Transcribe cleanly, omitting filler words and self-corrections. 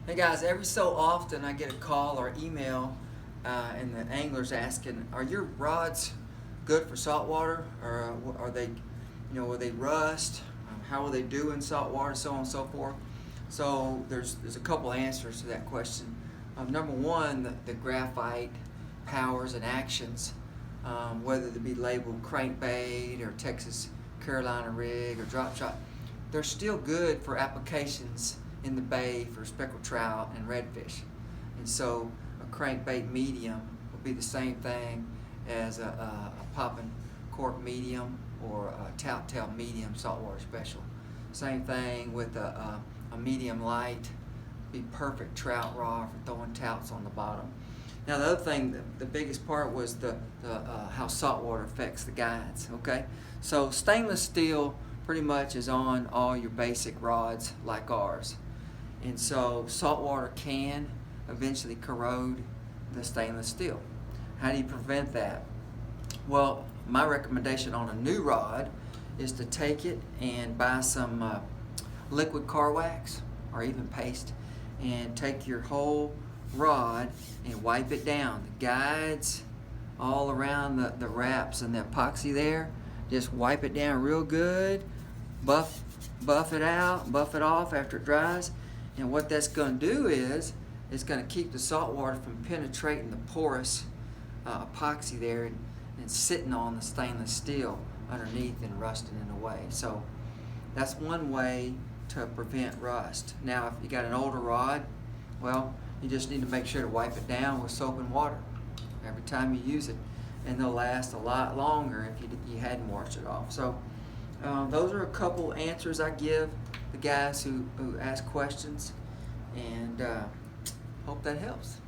Hey guys, every so often I get a call or email and the angler's asking, are your rods good for saltwater, or are they, will they rust? How will they do in saltwater, so on and so forth? So there's a couple answers to that question. Number one, the graphite powers and actions, whether they be labeled crankbait or Texas Carolina rig or drop shot, they're still good for applications in the bay for speckled trout and redfish. And so a crankbait medium would be the same thing as a popping cork medium or a tout tail medium saltwater special. Same thing with a medium light, be perfect trout rod for throwing touts on the bottom. Now the other thing, the biggest part was the how saltwater affects the guides. Okay, so stainless steel pretty much is on all your basic rods like ours. And so saltwater can eventually corrode the stainless steel. How do you prevent that? Well, my recommendation on a new rod is to take it and buy some liquid car wax or even paste, and take your whole rod and wipe it down. The guides all around the wraps and the epoxy there, just wipe it down real good, buff it out, buff it off after it dries. And what that's going to do is it's going to keep the salt water from penetrating the porous epoxy there and sitting on the stainless steel underneath and rusting it away. So that's one way to prevent rust. Now if you got an older rod, well, you just need to make sure to wipe it down with soap and water every time you use it, and they'll last a lot longer if you hadn't washed it off. So those are a couple answers I give the guys who ask questions, and hope that helps.